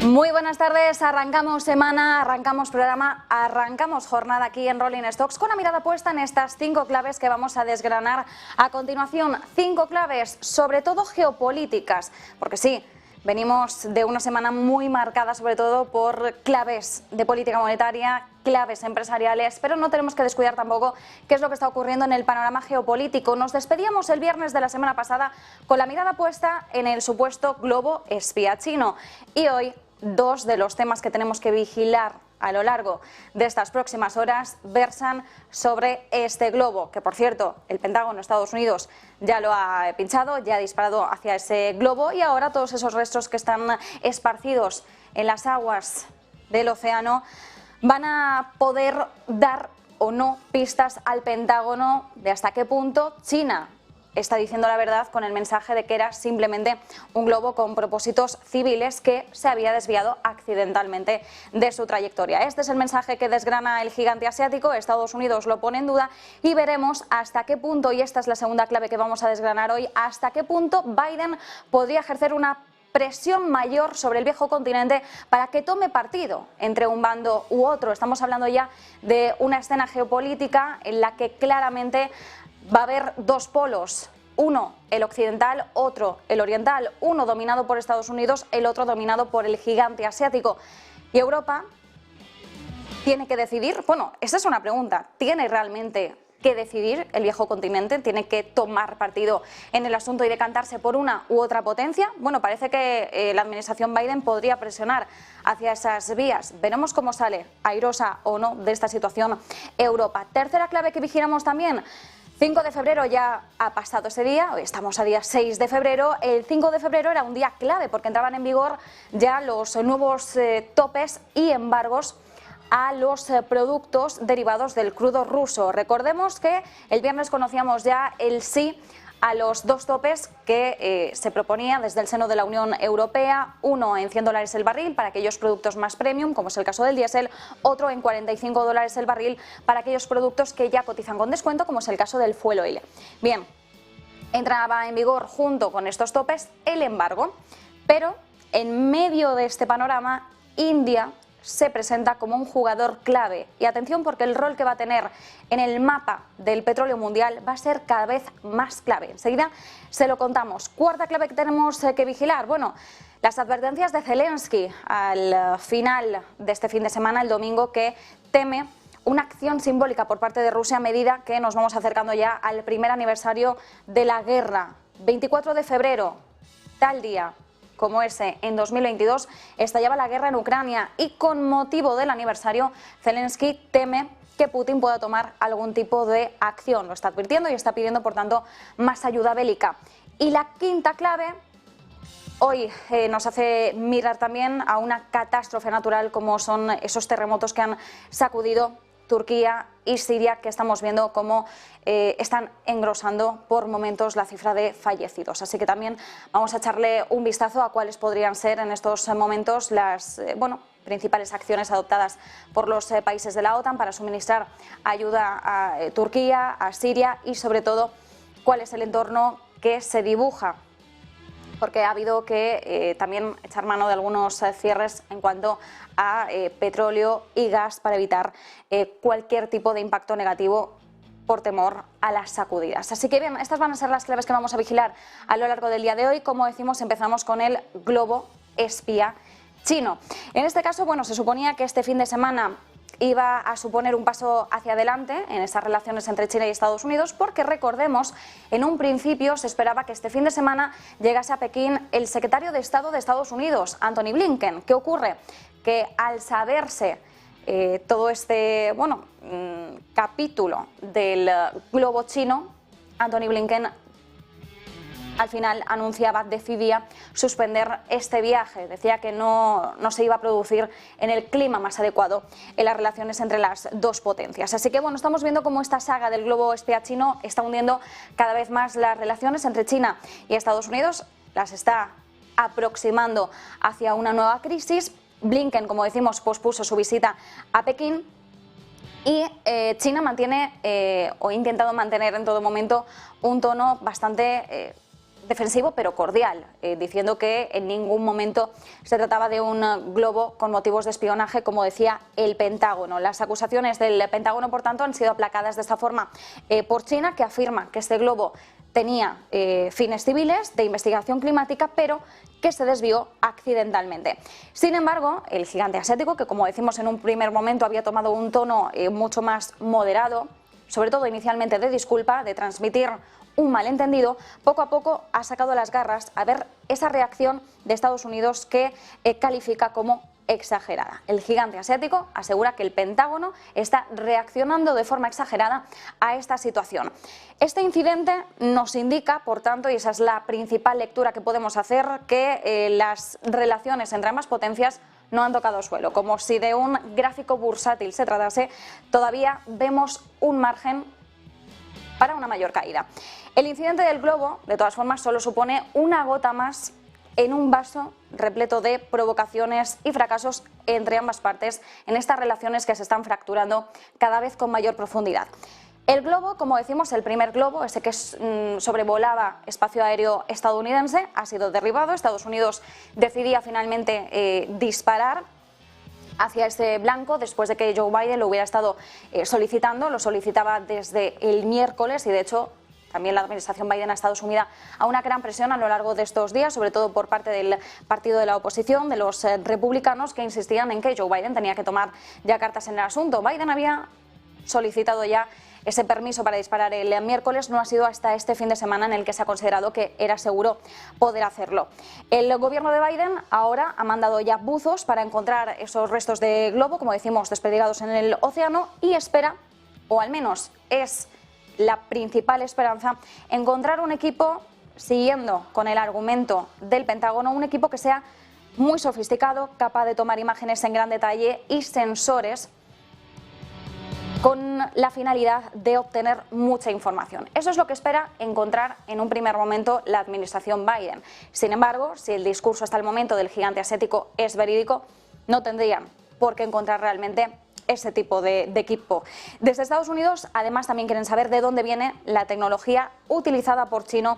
Muy buenas tardes, arrancamos semana, arrancamos programa, arrancamos jornada aquí en Rolling Stocks con la mirada puesta en estas 5 claves que vamos a desgranar a continuación. 5 claves, sobre todo geopolíticas, porque sí, venimos de una semana muy marcada sobre todo por claves de política monetaria, claves empresariales, pero no tenemos que descuidar tampoco qué es lo que está ocurriendo en el panorama geopolítico. Nos despedíamos el viernes de la semana pasada con la mirada puesta en el supuesto globo espía chino y hoy dos de los temas que tenemos que vigilar a lo largo de estas próximas horas versan sobre este globo, que por cierto el Pentágono de Estados Unidos ya lo ha pinchado, ya ha disparado hacia ese globo y ahora todos esos restos que están esparcidos en las aguas del océano van a poder dar o no pistas al Pentágono de hasta qué punto China está diciendo la verdad con el mensaje de que era simplemente un globo con propósitos civiles que se había desviado accidentalmente de su trayectoria. Este es el mensaje que desgrana el gigante asiático. Estados Unidos lo pone en duda y veremos hasta qué punto, y esta es la segunda clave que vamos a desgranar hoy, hasta qué punto Biden podría ejercer una presión mayor sobre el viejo continente para que tome partido entre un bando u otro. Estamos hablando ya de una escena geopolítica en la que claramente va a haber dos polos, uno el occidental, otro el oriental, uno dominado por Estados Unidos, el otro dominado por el gigante asiático. Y Europa tiene que decidir, bueno, esa es una pregunta, ¿tiene realmente que decidir el viejo continente? ¿Tiene que tomar partido en el asunto y decantarse por una u otra potencia? Bueno, parece que la administración Biden podría presionar hacia esas vías. Veremos cómo sale, airosa o no, de esta situación Europa. Tercera clave que vigilamos también. 5 de febrero ya ha pasado ese día, hoy estamos a día 6 de febrero, el 5 de febrero era un día clave porque entraban en vigor ya los nuevos topes y embargos a los productos derivados del crudo ruso. Recordemos que el viernes conocíamos ya el sí a los dos topes que se proponía desde el seno de la Unión Europea, uno en $100 el barril para aquellos productos más premium, como es el caso del diésel, otro en $45 el barril para aquellos productos que ya cotizan con descuento, como es el caso del fuel oil. Bien, entraba en vigor junto con estos topes el embargo, pero en medio de este panorama, India se presenta como un jugador clave. Y atención, porque el rol que va a tener en el mapa del petróleo mundial va a ser cada vez más clave. Enseguida se lo contamos. Cuarta clave que tenemos que vigilar. Bueno, las advertencias de Zelensky al final de este fin de semana, el domingo, que teme una acción simbólica por parte de Rusia a medida que nos vamos acercando ya al primer aniversario de la guerra. 24 de febrero, tal día como ese, en 2022, estallaba la guerra en Ucrania y con motivo del aniversario, Zelensky teme que Putin pueda tomar algún tipo de acción. Lo está advirtiendo y está pidiendo, por tanto, más ayuda bélica. Y la quinta clave hoy nos hace mirar también a una catástrofe natural como son esos terremotos que han sacudido Turquía y Siria, que estamos viendo cómo están engrosando por momentos la cifra de fallecidos. Así que también vamos a echarle un vistazo a cuáles podrían ser en estos momentos las principales acciones adoptadas por los países de la OTAN para suministrar ayuda a Turquía, a Siria y sobre todo cuál es el entorno que se dibuja, porque ha habido que también echar mano de algunos cierres en cuanto a petróleo y gas para evitar cualquier tipo de impacto negativo por temor a las sacudidas. Así que bien, estas van a ser las claves que vamos a vigilar a lo largo del día de hoy. Como decimos, empezamos con el globo espía chino. En este caso, bueno, se suponía que este fin de semana iba a suponer un paso hacia adelante en esas relaciones entre China y Estados Unidos, porque recordemos, en un principio se esperaba que este fin de semana llegase a Pekín el secretario de Estado de Estados Unidos, Antony Blinken. ¿Qué ocurre? Que al saberse todo este capítulo del globo chino, Antony Blinken al final decidía suspender este viaje. Decía que no se iba a producir en el clima más adecuado en las relaciones entre las dos potencias. Así que bueno, estamos viendo cómo esta saga del globo espía chino está hundiendo cada vez más las relaciones entre China y Estados Unidos, las está aproximando hacia una nueva crisis. Blinken, como decimos, pospuso su visita a Pekín. Y China mantiene o ha intentado mantener en todo momento un tono bastante defensivo pero cordial, diciendo que en ningún momento se trataba de un globo con motivos de espionaje, como decía el Pentágono. Las acusaciones del Pentágono, por tanto, han sido aplacadas de esta forma por China, que afirma que este globo tenía fines civiles de investigación climática, pero que se desvió accidentalmente. Sin embargo, el gigante asiático, que como decimos en un primer momento había tomado un tono mucho más moderado, sobre todo inicialmente de disculpa, de transmitir un malentendido, poco a poco ha sacado las garras a ver esa reacción de Estados Unidos que califica como exagerada. El gigante asiático asegura que el Pentágono está reaccionando de forma exagerada a esta situación. Este incidente nos indica, por tanto, y esa es la principal lectura que podemos hacer, que las relaciones entre ambas potencias no han tocado suelo. Como si de un gráfico bursátil se tratase, todavía vemos un margen para una mayor caída. El incidente del globo, de todas formas, solo supone una gota más en un vaso repleto de provocaciones y fracasos entre ambas partes en estas relaciones que se están fracturando cada vez con mayor profundidad. El globo, como decimos, el primer globo, ese que sobrevolaba espacio aéreo estadounidense, ha sido derribado. Estados Unidos decidía finalmente disparar hacia ese blanco después de que Joe Biden lo hubiera estado solicitando. Lo solicitaba desde el miércoles y, de hecho, también la administración Biden ha estado sumida a una gran presión a lo largo de estos días, sobre todo por parte del partido de la oposición, de los republicanos, que insistían en que Joe Biden tenía que tomar ya cartas en el asunto. Biden había solicitado ya ese permiso para disparar el miércoles, no ha sido hasta este fin de semana en el que se ha considerado que era seguro poder hacerlo. El gobierno de Biden ahora ha mandado ya buzos para encontrar esos restos de globo, como decimos, desperdigados en el océano, y espera, o al menos es la principal esperanza, encontrar un equipo, siguiendo con el argumento del Pentágono, un equipo que sea muy sofisticado, capaz de tomar imágenes en gran detalle y sensores con la finalidad de obtener mucha información. Eso es lo que espera encontrar en un primer momento la administración Biden. Sin embargo, si el discurso hasta el momento del gigante asiático es verídico, no tendrían por qué encontrar realmente ese tipo de equipo. Desde Estados Unidos, además, también quieren saber de dónde viene la tecnología utilizada por China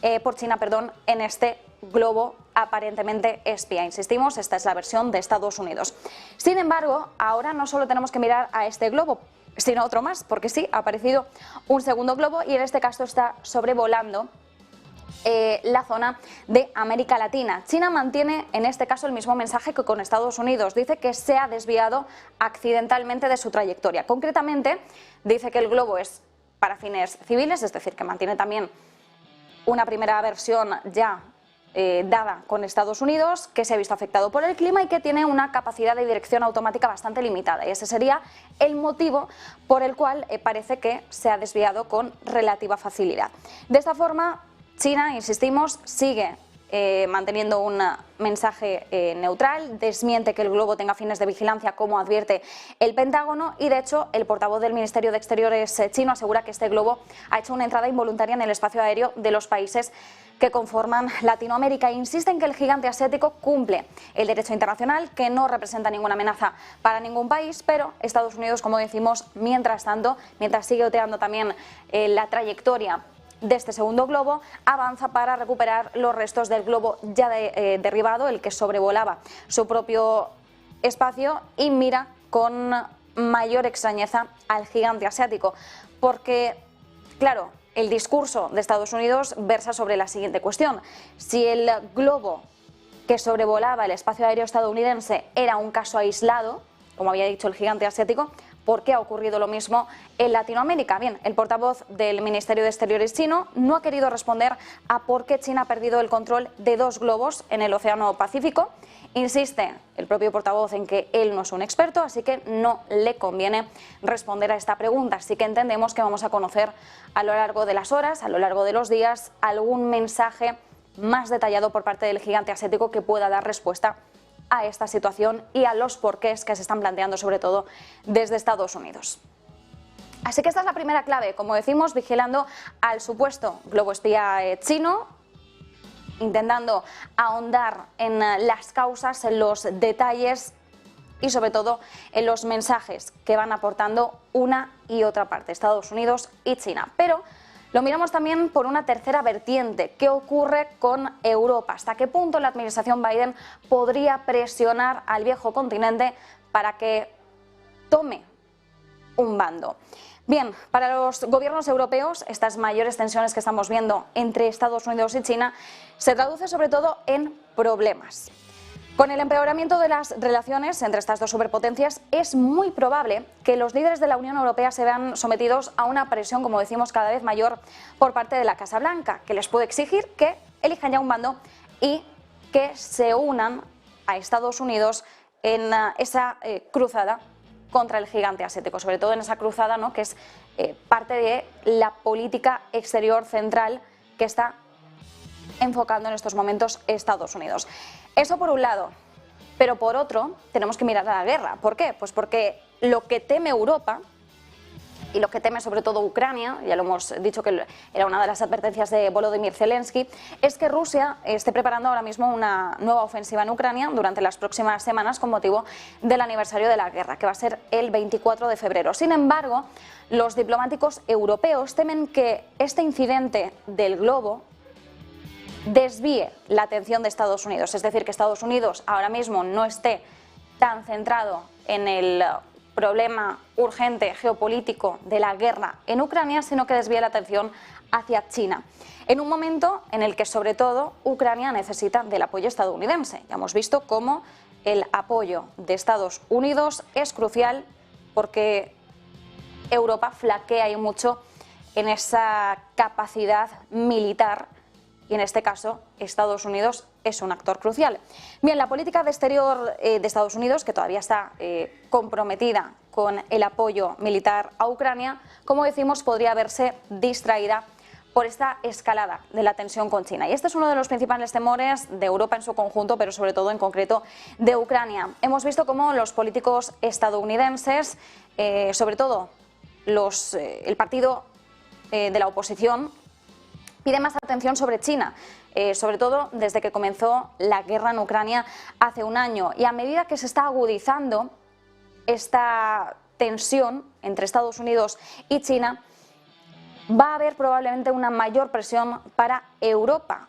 en este globo aparentemente espía. Insistimos, esta es la versión de Estados Unidos. Sin embargo, ahora no solo tenemos que mirar a este globo, sino otro más, porque sí, ha aparecido un segundo globo y en este caso está sobrevolando la zona de América Latina. China mantiene en este caso el mismo mensaje que con Estados Unidos. Dice que se ha desviado accidentalmente de su trayectoria. Concretamente, dice que el globo es para fines civiles, es decir, que mantiene también una primera versión ya dada con Estados Unidos, que se ha visto afectado por el clima y que tiene una capacidad de dirección automática bastante limitada. Y ese sería el motivo por el cual parece que se ha desviado con relativa facilidad. De esta forma, China, insistimos, sigue manteniendo un mensaje neutral, desmiente que el globo tenga fines de vigilancia, como advierte el Pentágono, y de hecho el portavoz del Ministerio de Exteriores chino asegura que este globo ha hecho una entrada involuntaria en el espacio aéreo de los países que conforman Latinoamérica. Insiste en que el gigante asiático cumple el derecho internacional, que no representa ninguna amenaza para ningún país, pero Estados Unidos, como decimos, mientras tanto, mientras sigue oteando también la trayectoria de este segundo globo, avanza para recuperar los restos del globo ya derribado, el que sobrevolaba su propio espacio, y mira con mayor extrañeza al gigante asiático, porque, claro, el discurso de Estados Unidos versa sobre la siguiente cuestión: si el globo que sobrevolaba el espacio aéreo estadounidense era un caso aislado, como había dicho el gigante asiático, ¿por qué ha ocurrido lo mismo en Latinoamérica? Bien, el portavoz del Ministerio de Exteriores chino no ha querido responder a por qué China ha perdido el control de dos globos en el Océano Pacífico. Insiste el propio portavoz en que él no es un experto, así que no le conviene responder a esta pregunta. Así que entendemos que vamos a conocer a lo largo de las horas, a lo largo de los días, algún mensaje más detallado por parte del gigante asiático que pueda dar respuesta a esta situación y a los porqués que se están planteando, sobre todo desde Estados Unidos. Así que esta es la primera clave, como decimos, vigilando al supuesto globo espía chino, intentando ahondar en las causas, en los detalles y sobre todo en los mensajes que van aportando una y otra parte, Estados Unidos y China. Pero Lo miramos también por una tercera vertiente. ¿Qué ocurre con Europa? ¿Hasta qué punto la administración Biden podría presionar al viejo continente para que tome un bando? Bien, para los gobiernos europeos, estas mayores tensiones que estamos viendo entre Estados Unidos y China se traduce sobre todo en problemas. Con el empeoramiento de las relaciones entre estas dos superpotencias, es muy probable que los líderes de la Unión Europea se vean sometidos a una presión, como decimos, cada vez mayor por parte de la Casa Blanca, que les puede exigir que elijan ya un bando y que se unan a Estados Unidos en esa cruzada contra el gigante asiático, sobre todo en esa cruzada, ¿no?, que es parte de la política exterior central que está enfocando en estos momentos Estados Unidos. Eso por un lado, pero por otro tenemos que mirar a la guerra. ¿Por qué? Pues porque lo que teme Europa y lo que teme sobre todo Ucrania, ya lo hemos dicho que era una de las advertencias de Volodymyr Zelensky, es que Rusia esté preparando ahora mismo una nueva ofensiva en Ucrania durante las próximas semanas con motivo del aniversario de la guerra, que va a ser el 24 de febrero. Sin embargo, los diplomáticos europeos temen que este incidente del globo desvíe la atención de Estados Unidos, es decir, que Estados Unidos ahora mismo no esté tan centrado en el problema urgente geopolítico de la guerra en Ucrania, sino que desvíe la atención hacia China, en un momento en el que sobre todo Ucrania necesita del apoyo estadounidense. Ya hemos visto cómo el apoyo de Estados Unidos es crucial porque Europa flaquea y mucho en esa capacidad militar y en este caso Estados Unidos es un actor crucial. Bien, la política de exterior de Estados Unidos, que todavía está comprometida con el apoyo militar a Ucrania, como decimos, podría verse distraída por esta escalada de la tensión con China. Y este es uno de los principales temores de Europa en su conjunto, pero sobre todo en concreto de Ucrania. Hemos visto cómo los políticos estadounidenses, sobre todo el partido de la oposición, pide más atención sobre China, sobre todo desde que comenzó la guerra en Ucrania hace un año. Y a medida que se está agudizando esta tensión entre Estados Unidos y China, va a haber probablemente una mayor presión para Europa,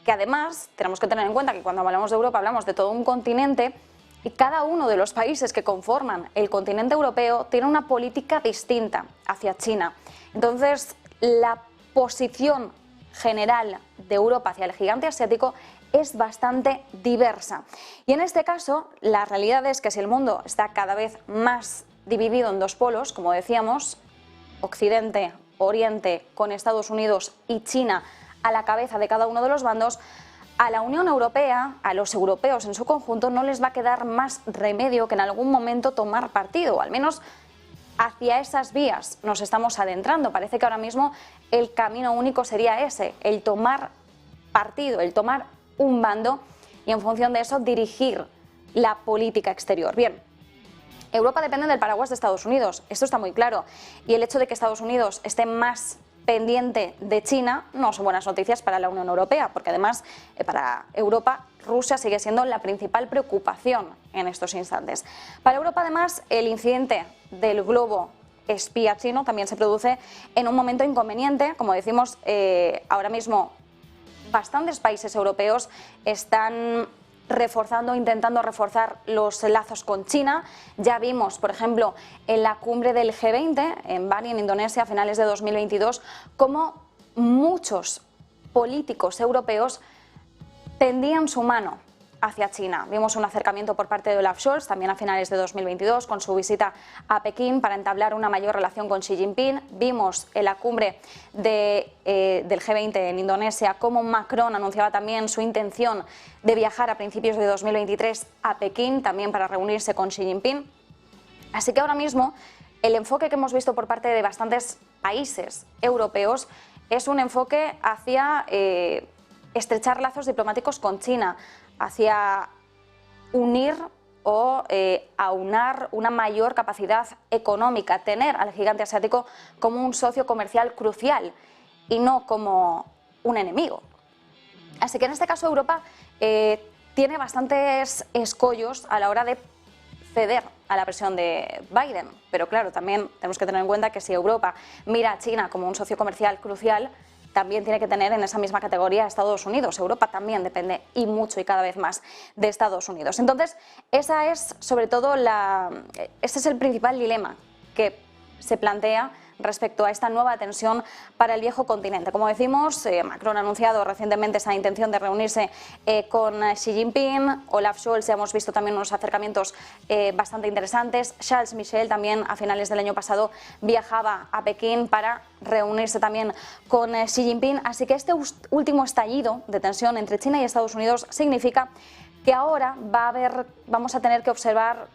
que además tenemos que tener en cuenta que cuando hablamos de Europa hablamos de todo un continente y cada uno de los países que conforman el continente europeo tiene una política distinta hacia China. Entonces, la posición general de Europa hacia el gigante asiático es bastante diversa. Y en este caso, la realidad es que si el mundo está cada vez más dividido en dos polos, como decíamos, Occidente, Oriente, con Estados Unidos y China a la cabeza de cada uno de los bandos, a la Unión Europea, a los europeos en su conjunto, no les va a quedar más remedio que en algún momento tomar partido, o al menos hacia esas vías nos estamos adentrando. Parece que ahora mismo el camino único sería ese, el tomar partido, el tomar un bando y en función de eso dirigir la política exterior. Bien, Europa depende del paraguas de Estados Unidos, esto está muy claro, y el hecho de que Estados Unidos esté más pendiente de China no son buenas noticias para la Unión Europea, porque además para Europa Rusia sigue siendo la principal preocupación en estos instantes. Para Europa además el incidente del globo espía chino también se produce en un momento inconveniente. Como decimos, ahora mismo bastantes países europeos están intentando reforzar los lazos con China. Ya vimos, por ejemplo, en la cumbre del G20 en Bali, en Indonesia, a finales de 2022, cómo muchos políticos europeos tendían su mano hacia China. Vimos un acercamiento por parte de Olaf Scholz también a finales de 2022 con su visita a Pekín para entablar una mayor relación con Xi Jinping. Vimos en la cumbre del G20 en Indonesia cómo Macron anunciaba también su intención de viajar a principios de 2023 a Pekín también para reunirse con Xi Jinping. Así que ahora mismo el enfoque que hemos visto por parte de bastantes países europeos es un enfoque hacia estrechar lazos diplomáticos con China, hacia unir o aunar una mayor capacidad económica, tener al gigante asiático como un socio comercial crucial y no como un enemigo. Así que en este caso Europa tiene bastantes escollos a la hora de ceder a la presión de Biden. Pero claro, también tenemos que tener en cuenta que si Europa mira a China como un socio comercial crucial, también tiene que tener en esa misma categoría a Estados Unidos. Europa también depende y mucho y cada vez más de Estados Unidos. Entonces, esa es sobre todo ese es el principal dilema que se plantea respecto a esta nueva tensión para el viejo continente. Como decimos, Macron ha anunciado recientemente esa intención de reunirse con Xi Jinping. Olaf Scholz, ya hemos visto también unos acercamientos bastante interesantes. Charles Michel también a finales del año pasado viajaba a Pekín para reunirse también con Xi Jinping. Así que este último estallido de tensión entre China y Estados Unidos significa que ahora vamos a tener que observar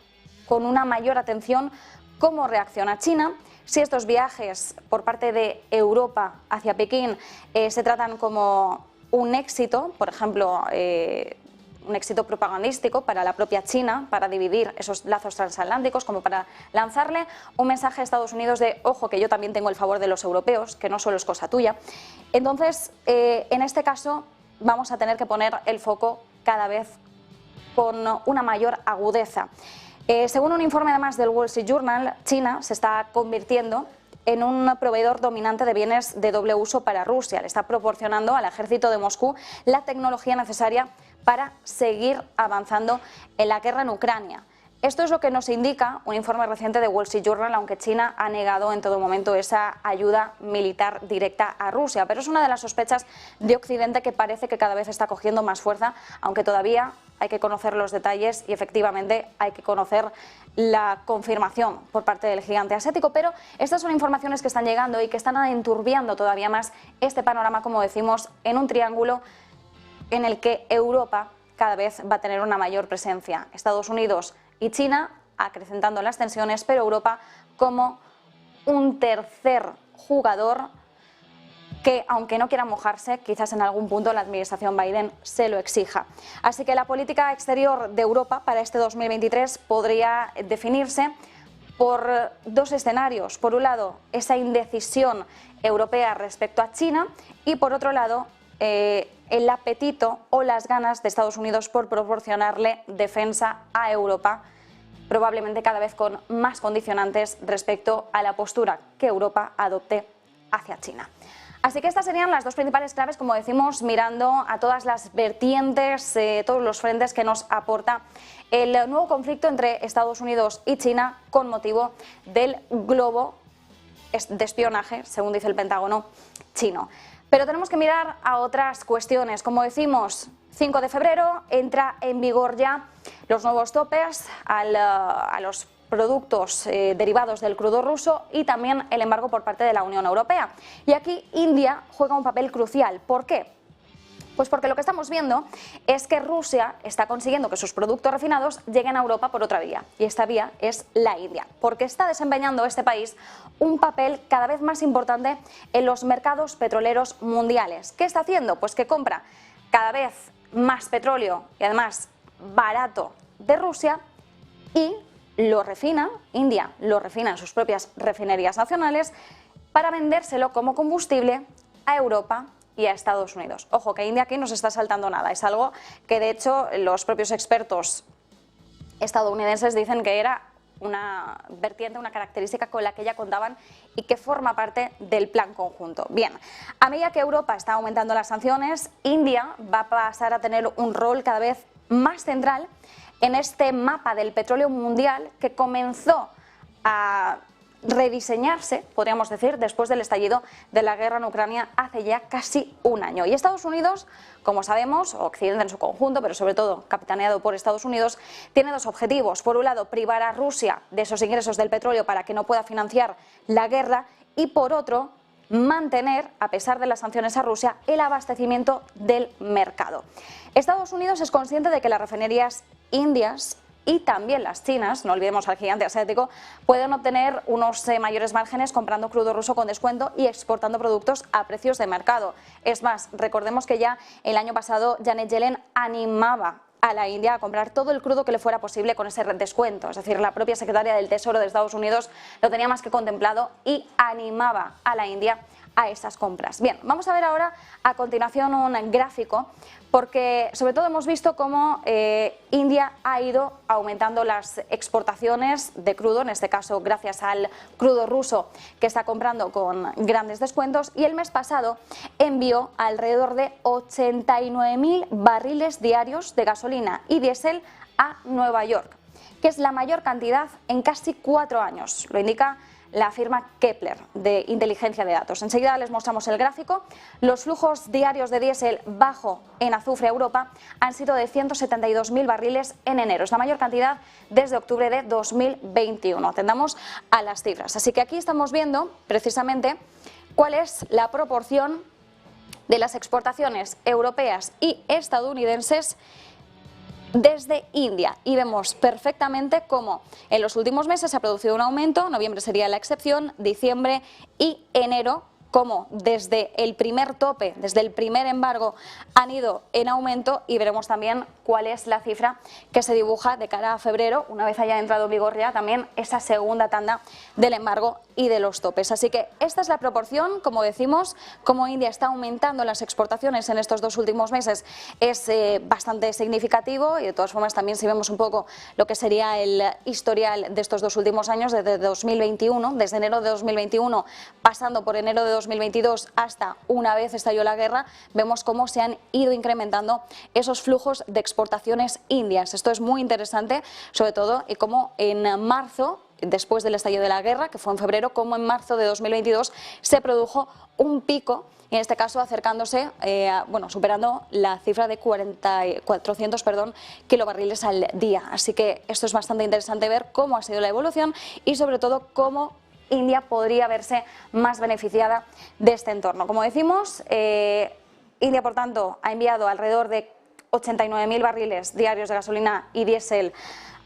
con una mayor atención cómo reacciona China, si estos viajes por parte de Europa hacia Pekín se tratan como un éxito, por ejemplo, un éxito propagandístico para la propia China, para dividir esos lazos transatlánticos, como para lanzarle un mensaje a Estados Unidos de ojo, que yo también tengo el favor de los europeos, que no solo es cosa tuya. Entonces, en este caso, vamos a tener que poner el foco cada vez con una mayor agudeza. Según un informe además del Wall Street Journal, China se está convirtiendo en un proveedor dominante de bienes de doble uso para Rusia. Le está proporcionando al ejército de Moscú la tecnología necesaria para seguir avanzando en la guerra en Ucrania. Esto es lo que nos indica un informe reciente de Wall Street Journal, aunque China ha negado en todo momento esa ayuda militar directa a Rusia. Pero es una de las sospechas de Occidente que parece que cada vez está cogiendo más fuerza, aunque todavía hay que conocer los detalles y efectivamente hay que conocer la confirmación por parte del gigante asiático. Pero estas son informaciones que están llegando y que están enturbiando todavía más este panorama, como decimos, en un triángulo en el que Europa cada vez va a tener una mayor presencia. Estados Unidos y China acrecentando las tensiones, pero Europa como un tercer jugador que, aunque no quiera mojarse, quizás en algún punto la administración Biden se lo exija. Así que la política exterior de Europa para este 2023 podría definirse por dos escenarios. Por un lado, esa indecisión europea respecto a China y por otro lado, el apetito o las ganas de Estados Unidos por proporcionarle defensa a Europa, probablemente cada vez con más condicionantes respecto a la postura que Europa adopte hacia China. Así que estas serían las dos principales claves, como decimos, mirando a todas las vertientes, todos los frentes que nos aporta el nuevo conflicto entre Estados Unidos y China con motivo del globo de espionaje, según dice el Pentágono chino. Pero tenemos que mirar a otras cuestiones. Como decimos, 5 de febrero entra en vigor ya los nuevos topes a los productos derivados del crudo ruso y también el embargo por parte de la Unión Europea. Y aquí India juega un papel crucial. ¿Por qué? Pues porque lo que estamos viendo es que Rusia está consiguiendo que sus productos refinados lleguen a Europa por otra vía. Y esta vía es la India, porque está desempeñando este país un papel cada vez más importante en los mercados petroleros mundiales. ¿Qué está haciendo? Pues que compra cada vez más petróleo y además barato de Rusia y lo refina, India lo refina en sus propias refinerías nacionales para vendérselo como combustible a Europa y a Estados Unidos. Ojo, que India aquí no se está saltando nada, es algo que de hecho los propios expertos estadounidenses dicen que era una vertiente, una característica con la que ya contaban y que forma parte del plan conjunto. Bien, a medida que Europa está aumentando las sanciones, India va a pasar a tener un rol cada vez más central en este mapa del petróleo mundial que comenzó a rediseñarse, podríamos decir, después del estallido de la guerra en Ucrania hace ya casi un año. Y Estados Unidos, como sabemos, Occidente en su conjunto, pero sobre todo capitaneado por Estados Unidos, tiene dos objetivos. Por un lado, privar a Rusia de esos ingresos del petróleo para que no pueda financiar la guerra y por otro, mantener, a pesar de las sanciones a Rusia, el abastecimiento del mercado. Estados Unidos es consciente de que las refinerías indias y también las chinas, no olvidemos al gigante asiático, pueden obtener unos mayores márgenes comprando crudo ruso con descuento y exportando productos a precios de mercado. Es más, recordemos que ya el año pasado Janet Yellen animaba a la India a comprar todo el crudo que le fuera posible con ese descuento. Es decir, la propia secretaria del Tesoro de Estados Unidos lo tenía más que contemplado y animaba a la India a esas compras. Bien, vamos a ver ahora a continuación un gráfico, porque sobre todo hemos visto cómo India ha ido aumentando las exportaciones de crudo, en este caso gracias al crudo ruso que está comprando con grandes descuentos, y el mes pasado envió alrededor de 89.000 barriles diarios de gasolina y diésel a Nueva York, que es la mayor cantidad en casi 4 años, lo indica la firma Kepler de inteligencia de datos. Enseguida les mostramos el gráfico. Los flujos diarios de diésel bajo en azufre a Europa han sido de 172.000 barriles en enero. Es la mayor cantidad desde octubre de 2021. Atendamos a las cifras. Así que aquí estamos viendo precisamente cuál es la proporción de las exportaciones europeas y estadounidenses desde India, y vemos perfectamente cómo en los últimos meses se ha producido un aumento, noviembre sería la excepción, diciembre y enero, como desde el primer tope, desde el primer embargo, han ido en aumento, y veremos también cuál es la cifra que se dibuja de cara a febrero, una vez haya entrado en vigor ya también esa segunda tanda del embargo y de los topes. Así que esta es la proporción, como decimos, como India está aumentando las exportaciones en estos 2 últimos meses es bastante significativo, y de todas formas también si vemos un poco lo que sería el historial de estos 2 últimos años, desde 2021, desde enero de 2021 pasando por enero de 2022 hasta una vez estalló la guerra, vemos cómo se han ido incrementando esos flujos de exportaciones indias. Esto es muy interesante, sobre todo, y como en marzo, después del estallido de la guerra, que fue en febrero, como en marzo de 2022 se produjo un pico, y en este caso acercándose, superando la cifra de 400 kilobarriles al día. Así que esto es bastante interesante ver cómo ha sido la evolución y sobre todo cómo India podría verse más beneficiada de este entorno. Como decimos, India, por tanto, ha enviado alrededor de 89.000 barriles diarios de gasolina y diésel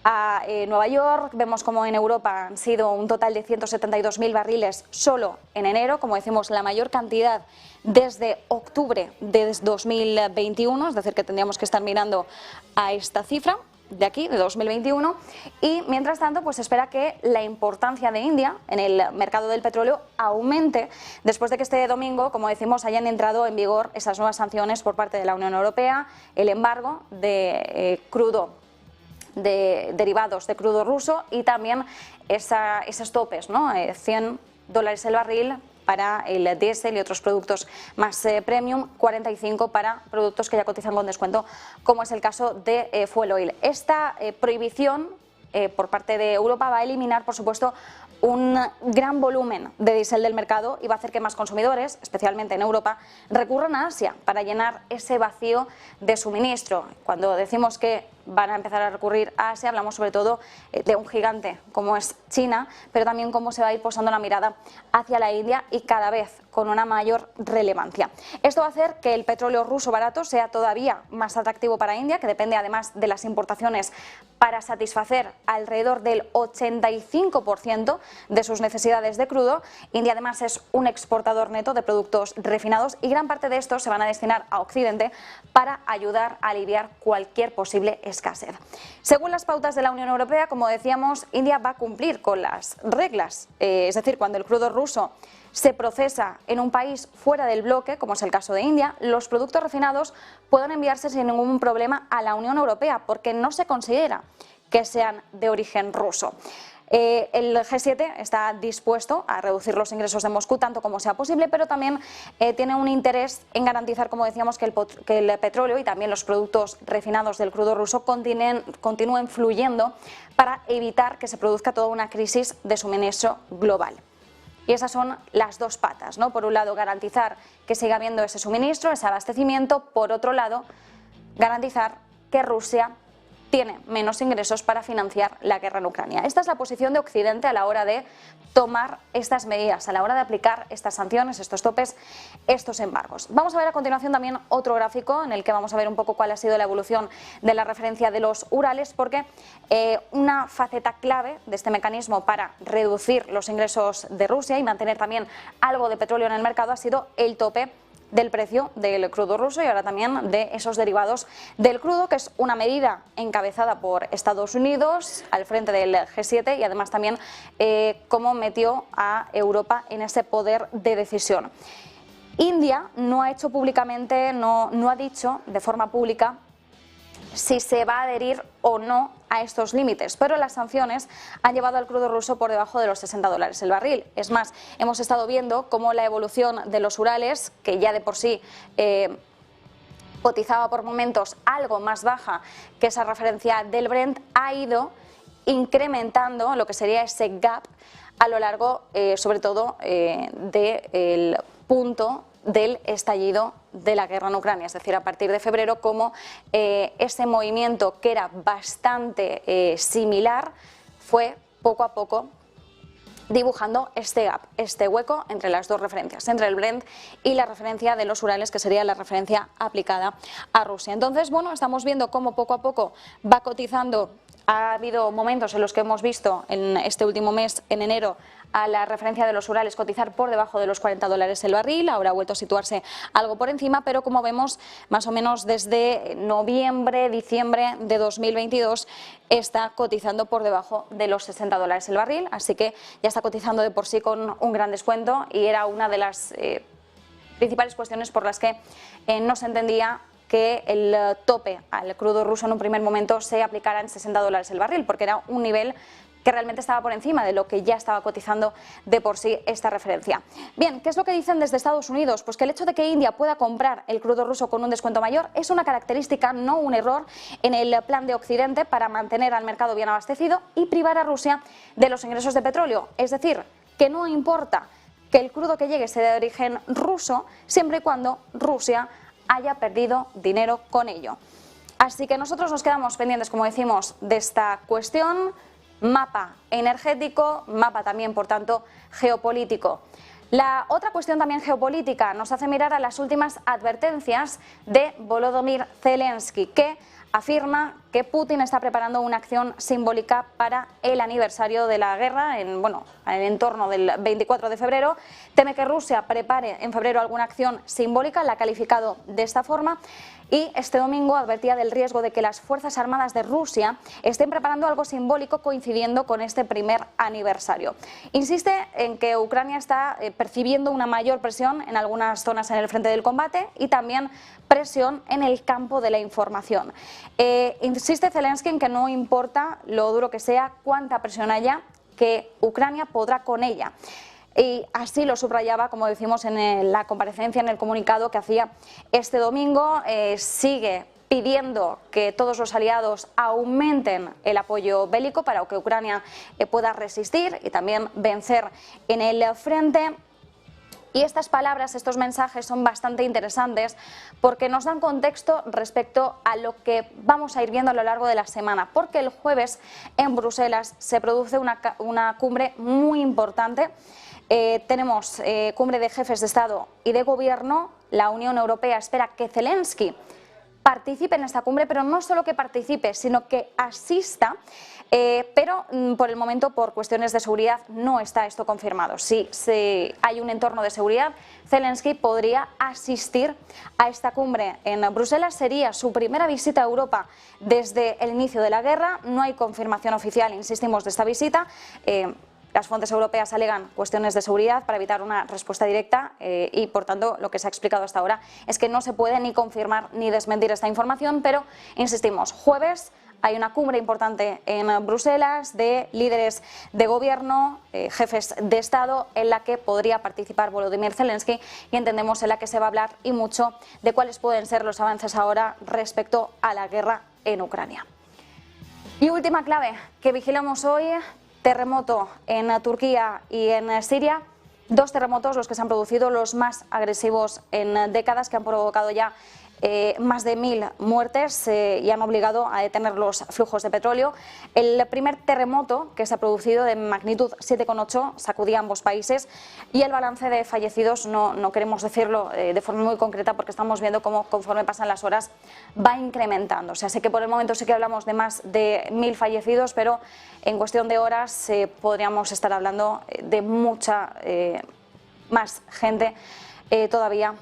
a Nueva York. Vemos como en Europa han sido un total de 172.000 barriles solo en enero, como decimos, la mayor cantidad desde octubre de 2021, es decir, que tendríamos que estar mirando a esta cifra de aquí, de 2021, y mientras tanto pues se espera que la importancia de India en el mercado del petróleo aumente después de que este domingo, como decimos, hayan entrado en vigor esas nuevas sanciones por parte de la Unión Europea, el embargo de crudo, de derivados de crudo ruso, y también esos topes, ¿no? $100 el barril para el diésel y otros productos más premium, 45 para productos que ya cotizan con descuento, como es el caso de fuel oil. Esta prohibición por parte de Europa va a eliminar, por supuesto, un gran volumen de diésel del mercado y va a hacer que más consumidores, especialmente en Europa, recurran a Asia para llenar ese vacío de suministro. Cuando decimos que van a empezar a recurrir a Asia, hablamos sobre todo de un gigante como es China, pero también cómo se va a ir posando la mirada hacia la India y cada vez con una mayor relevancia. Esto va a hacer que el petróleo ruso barato sea todavía más atractivo para India, que depende además de las importaciones para satisfacer alrededor del 85% de sus necesidades de crudo. India además es un exportador neto de productos refinados y gran parte de estos se van a destinar a Occidente para ayudar a aliviar cualquier posible escasez. Según las pautas de la Unión Europea, como decíamos, India va a cumplir con las reglas, es decir, cuando el crudo ruso se procesa en un país fuera del bloque, como es el caso de India, los productos refinados pueden enviarse sin ningún problema a la Unión Europea porque no se considera que sean de origen ruso. El G7 está dispuesto a reducir los ingresos de Moscú tanto como sea posible, pero también tiene un interés en garantizar, como decíamos, que el petróleo y también los productos refinados del crudo ruso continúen fluyendo para evitar que se produzca toda una crisis de suministro global. Y esas son las dos patas, ¿no? Por un lado, garantizar que siga habiendo ese suministro, ese abastecimiento. Por otro lado, garantizar que Rusia tiene menos ingresos para financiar la guerra en Ucrania. Esta es la posición de Occidente a la hora de tomar estas medidas, a la hora de aplicar estas sanciones, estos topes, estos embargos. Vamos a ver a continuación también otro gráfico en el que vamos a ver un poco cuál ha sido la evolución de la referencia de los Urales, porque una faceta clave de este mecanismo para reducir los ingresos de Rusia y mantener también algo de petróleo en el mercado ha sido el tope del precio del crudo ruso y ahora también de esos derivados del crudo, que es una medida encabezada por Estados Unidos al frente del G7 y además también cómo metió a Europa en ese poder de decisión. India no ha hecho públicamente, no ha dicho de forma pública si se va a adherir o no a estos límites, pero las sanciones han llevado al crudo ruso por debajo de los $60 el barril. Es más, hemos estado viendo cómo la evolución de los Urales, que ya de por sí cotizaba por momentos algo más baja que esa referencia del Brent, ha ido incrementando lo que sería ese gap a lo largo, sobre todo, del punto del estallido de la guerra en Ucrania, es decir, a partir de febrero, como ese movimiento que era bastante similar fue poco a poco dibujando este gap, este hueco entre las dos referencias, entre el Brent y la referencia de los Urales, que sería la referencia aplicada a Rusia. Entonces, bueno, estamos viendo cómo poco a poco va cotizando. Ha habido momentos en los que hemos visto en este último mes, en enero, a la referencia de los Urales cotizar por debajo de los $40 el barril, ahora ha vuelto a situarse algo por encima, pero como vemos, más o menos desde noviembre, diciembre de 2022 está cotizando por debajo de los $60 el barril, así que ya está cotizando de por sí con un gran descuento y era una de las principales cuestiones por las que no se entendía que el tope al crudo ruso en un primer momento se aplicara en $60 el barril, porque era un nivel que realmente estaba por encima de lo que ya estaba cotizando de por sí esta referencia. Bien, ¿qué es lo que dicen desde Estados Unidos? Pues que el hecho de que India pueda comprar el crudo ruso con un descuento mayor es una característica, no un error, en el plan de Occidente para mantener al mercado bien abastecido y privar a Rusia de los ingresos de petróleo. Es decir, que no importa que el crudo que llegue sea de origen ruso, siempre y cuando Rusia haya perdido dinero con ello. Así que nosotros nos quedamos pendientes, como decimos, de esta cuestión. Mapa energético, mapa también, por tanto, geopolítico. La otra cuestión también geopolítica nos hace mirar a las últimas advertencias de Volodymyr Zelensky, que afirma que Putin está preparando una acción simbólica para el aniversario de la guerra, en el entorno del 24 de febrero. Teme que Rusia prepare en febrero alguna acción simbólica, la ha calificado de esta forma, y este domingo advertía del riesgo de que las Fuerzas Armadas de Rusia estén preparando algo simbólico coincidiendo con este primer aniversario. Insiste en que Ucrania está percibiendo una mayor presión en algunas zonas en el frente del combate y también presión en el campo de la información. Insiste Zelensky en que no importa lo duro que sea, cuánta presión haya, que Ucrania podrá con ella. Y así lo subrayaba, como decimos, en la comparecencia, en el comunicado que hacía este domingo. Sigue pidiendo que todos los aliados aumenten el apoyo bélico para que Ucrania pueda resistir y también vencer en el frente. Y estas palabras, estos mensajes son bastante interesantes porque nos dan contexto respecto a lo que vamos a ir viendo a lo largo de la semana, porque el jueves en Bruselas se produce una cumbre muy importante. Tenemos cumbre de jefes de Estado y de Gobierno. La Unión Europea espera que Zelensky participe en esta cumbre, pero no solo que participe, sino que asista, pero por el momento, por cuestiones de seguridad, no está esto confirmado. Si hay un entorno de seguridad, Zelensky podría asistir a esta cumbre en Bruselas. Sería su primera visita a Europa desde el inicio de la guerra. No hay confirmación oficial, insistimos, de esta visita. Las fuentes europeas alegan cuestiones de seguridad para evitar una respuesta directa y, por tanto, lo que se ha explicado hasta ahora es que no se puede ni confirmar ni desmentir esta información, pero, insistimos, jueves hay una cumbre importante en Bruselas de líderes de gobierno, jefes de Estado, en la que podría participar Volodymyr Zelensky y entendemos en la que se va a hablar y mucho de cuáles pueden ser los avances ahora respecto a la guerra en Ucrania. Y última clave que vigilamos hoy: terremoto en Turquía y en Siria. Dos terremotos los que se han producido, los más agresivos en décadas, que han provocado ya más de 1000 muertes y han obligado a detener los flujos de petróleo. El primer terremoto que se ha producido, de magnitud 7,8, sacudía ambos países, y el balance de fallecidos no queremos decirlo de forma muy concreta porque estamos viendo cómo, conforme pasan las horas, va incrementando. O sea, sé que por el momento sí que hablamos de más de 1000 fallecidos, pero en cuestión de horas podríamos estar hablando de mucha más gente todavía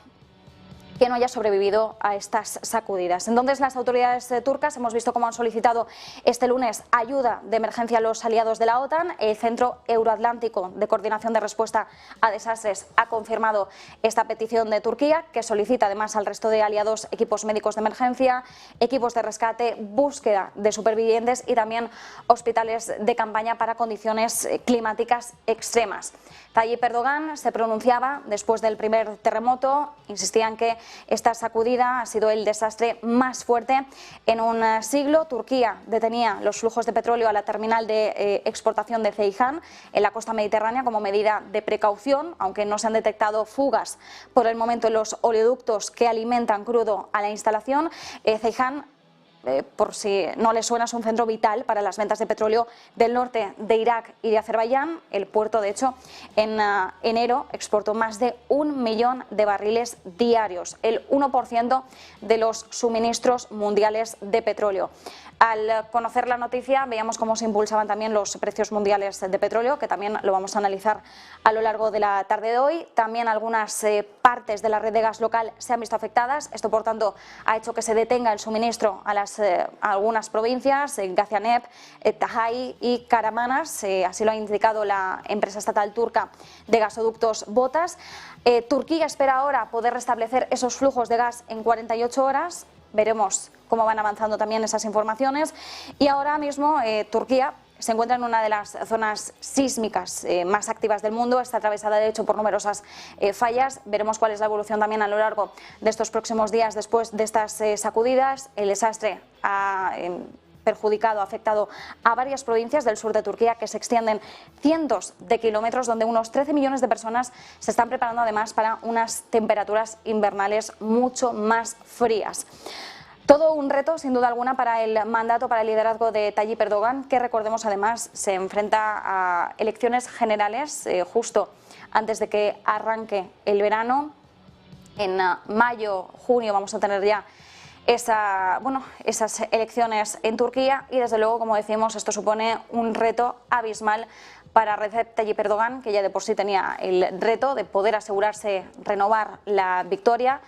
que no haya sobrevivido a estas sacudidas. Entonces, las autoridades turcas hemos visto cómo han solicitado este lunes ayuda de emergencia a los aliados de la OTAN. El Centro Euroatlántico de Coordinación de Respuesta a Desastres ha confirmado esta petición de Turquía, que solicita además al resto de aliados equipos médicos de emergencia, equipos de rescate, búsqueda de supervivientes y también hospitales de campaña para condiciones climáticas extremas. Tayyip Erdogan se pronunciaba después del primer terremoto, insistía en que esta sacudida ha sido el desastre más fuerte en un siglo. Turquía detenía los flujos de petróleo a la terminal de exportación de Ceyhan en la costa mediterránea como medida de precaución, aunque no se han detectado fugas por el momento en los oleoductos que alimentan crudo a la instalación. Ceyhan, por si no les suena, es un centro vital para las ventas de petróleo del norte de Irak y de Azerbaiyán. El puerto, de hecho, en enero exportó más de 1 millón de barriles diarios, el 1% de los suministros mundiales de petróleo. Al conocer la noticia, veíamos cómo se impulsaban también los precios mundiales de petróleo, que también lo vamos a analizar a lo largo de la tarde de hoy. También algunas partes de la red de gas local se han visto afectadas. Esto, por tanto, ha hecho que se detenga el suministro a algunas provincias, Gaziantep, Hatay y Karamanas. Así lo ha indicado la empresa estatal turca de gasoductos Botas. Turquía espera ahora poder restablecer esos flujos de gas en 48 horas. Veremos cómo van avanzando también esas informaciones. Y ahora mismo Turquía se encuentra en una de las zonas sísmicas más activas del mundo. Está atravesada, de hecho, por numerosas fallas. Veremos cuál es la evolución también a lo largo de estos próximos días después de estas sacudidas. El desastre ha perjudicado, afectado a varias provincias del sur de Turquía que se extienden cientos de kilómetros, donde unos 13 millones de personas se están preparando además para unas temperaturas invernales mucho más frías. Todo un reto, sin duda alguna, para el mandato, para el liderazgo de Tayyip Erdogan, que, recordemos, además se enfrenta a elecciones generales justo antes de que arranque el verano. En mayo, junio vamos a tener ya esas elecciones en Turquía y, desde luego, como decimos, esto supone un reto abismal para Recep Tayyip Erdogan, que ya de por sí tenía el reto de poder asegurarse renovar la victoria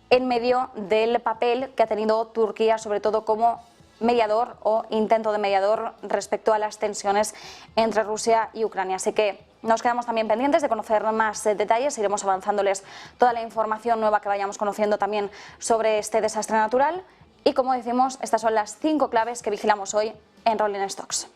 en medio del papel que ha tenido Turquía, sobre todo como mediador o intento de mediador respecto a las tensiones entre Rusia y Ucrania. Así que nos quedamos también pendientes de conocer más detalles, iremos avanzándoles toda la información nueva que vayamos conociendo también sobre este desastre natural. Y, como decimos, estas son las 5 claves que vigilamos hoy en Rolling Stocks.